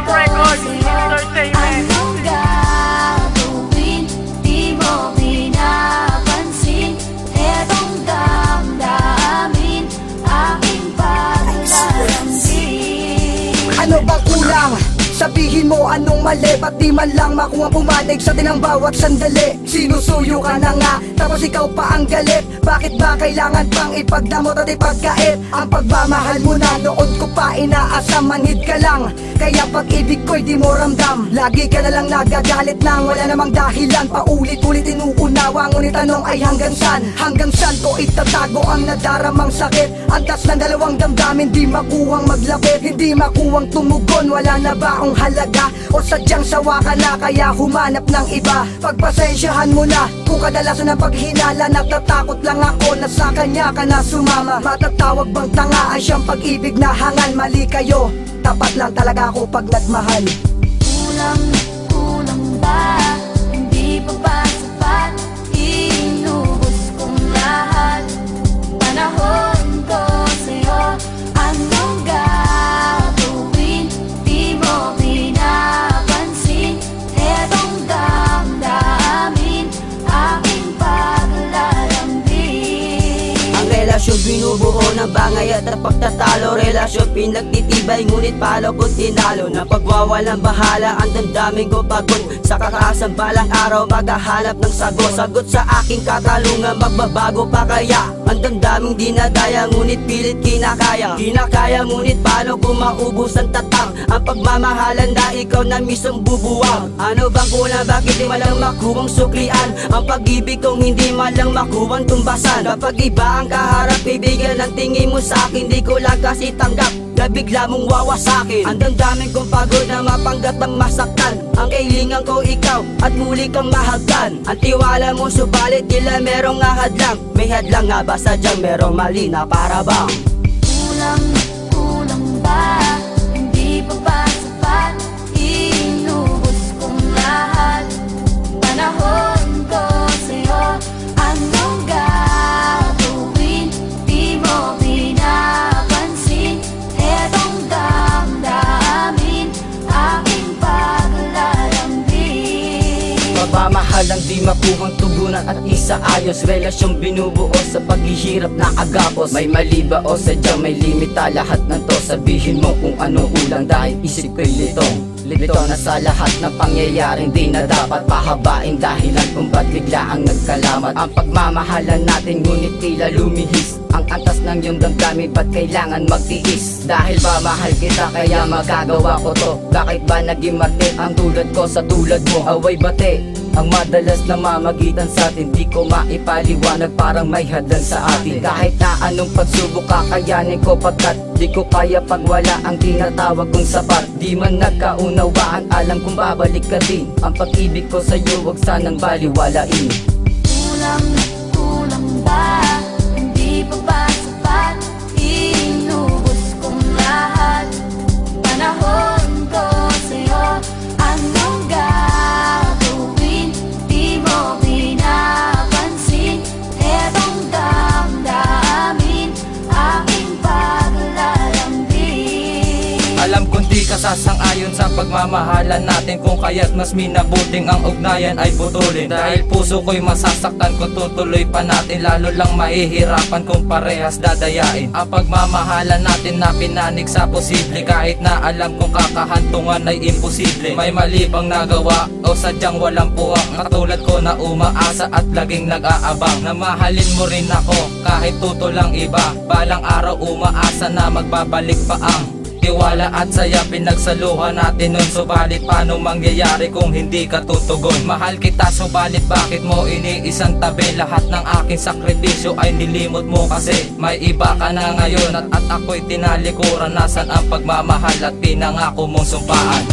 Records Entertainment. Anong gagawin? Di mo pinapansin. Etong damdamin, aking paglalambing. Ano ba kulang? Sabihin mo anong mali, ba't di man lang makuha pumanig sa tinang bawat sandali? Sinusuyo ka na nga, tapos ikaw pa ang galit. Bakit ba kailangan pang ipagdamot at ipagkait? Ang pagmamahal mo na noon ko pa inaasam, manhid ka lang. Kaya pag-ibig ko'y di mo ramdam. Lagi ka na lang nagagalit nang wala namang dahilan. Paulit-ulit inuunawa, ngunit tanong ay hanggang saan? Hanggang saan ko itatago ang nadaramang sakit? Antas ng dalawang damdamin, di makuwang maglapit, hindi makuwang tumugon. Wala na ba ang halaga? O sadyang sawa ka na kaya humanap ng iba? Pagpasensyahan mo na kung kadalasan ng paghinala. Natatakot lang ako na sa kanya ka na sumama. Matatawag bang tanga ay siyang pag-ibig na hangal? Mali kayo, tapat lang talaga ako pag nagmahal. Kulang, kulang ba? Hindi pa ba sapat? Inubos kong lahat. Panahon ko sa'yo. Anong gagawin? Di mo pinapansin. Etong damdamin, aking paglalambing. Ang relasyon binubuo ng bangay at ng pagtatalo. Relasyon pinagtitibay ngunit palo ko tinalo. Na pagwawalang bahala ang damdamin ko pagod. Sa kakaasang balang araw maghahanap ng sagot. Sagot sa aking katalungan, magbabago pa kaya? Ang damdaming dinadaya ngunit pilit kinakaya. Kinakaya ngunit paano kung maubos ang tatang? Ang pagmamahalan na ikaw na mismong bubuwang. Ano bang kulang, bakit di malang makuwang suklian? Ang pag-ibig kong hindi malang makuwang tumbasan. Kapag iba ang kaharap, bibigyan ng tingin mo sa akin, di ko lang kasi tanggap na bigla mong wawasakin. Ang damdamin kong pagod na mapanggat ng masaktan. Ang kailingan ko ikaw at muli kang mahagdan. Ang tiwala mo subalit tila merong ahadlang. May hadlang nga ba sadyang merong mali na para bang? Kulang, kulang ba? Hindi pa ba sapat? Inubos kong lahat. Panahon ko sa'yo. Anong gagawin? Di mo pinapansin. Etong damdamin, aking paglalambing. Pagmamahal ang di makuhang tugunan at isaayos. Relasyong binubuo sa paghihirap na agapos. May mali ba o sadyang may limita? Lahat ng to sabihin mo kung ano ulang. Dahil isip ko'y Lito na sa lahat ng pangyayaring di na dapat pahabain. Dahilan kung ba't bigla ang nagkalamat. Ang pagmamahalan natin ngunit tila lumihis. Ang antas ng iyong damdamin, ba't kailangan magtiis? Dahil ba mahal kita kaya magagawa ko to? Bakit ba naging martir ang tulad ko sa tulad mo? Away bate ang madalas na mamagitan sa atin. Di ko maipaliwanag, parang may hadlang sa atin. Kahit na anong pagsubok kakayanin ko, pagkat di ko kaya pag wala ang tinatawag kong sapat. Di man nagkaunawaan, alam kong babalik ka din. Ang pag-ibig ko sa'yo wag sanang baliwalain. Kulang, kulang ba? Hindi pa ba sapat? Inubos kong lahat. Panahon ko sa'yo. Anong gagawin? Di mo pinapansin. Etong damdamin, aking paglalambing. Alam kong di ka sasang-ayon sa pagmamahalan natin, kung kaya't mas minabuting ang ugnayan ay putulin. Dahil puso ko'y masasaktan kung tutuloy pa natin, lalo lang mahihirapan kung parehas dadayain. Ang pagmamahalan natin na pinanig sa posible, kahit na alam kong kakahantungan ay imposible. May mali bang nagawa o sadyang walang puwang? Katulad ko na umaasa at laging nag-aabang na mahalin mo rin ako kahit tuto lang iba. Balang araw umaasa na magbabalik pa ang tiwala at saya pinagsaluhan natin nun. Subalit paano mangyayari kung hindi ka tutugon? Mahal kita subalit bakit mo iniisang tabi? Lahat ng aking sakripisyo ay nilimot mo kasi may iba ka na ngayon at ako'y tinalikuran. Nasan ang pagmamahal at pinangako mong sumpaan?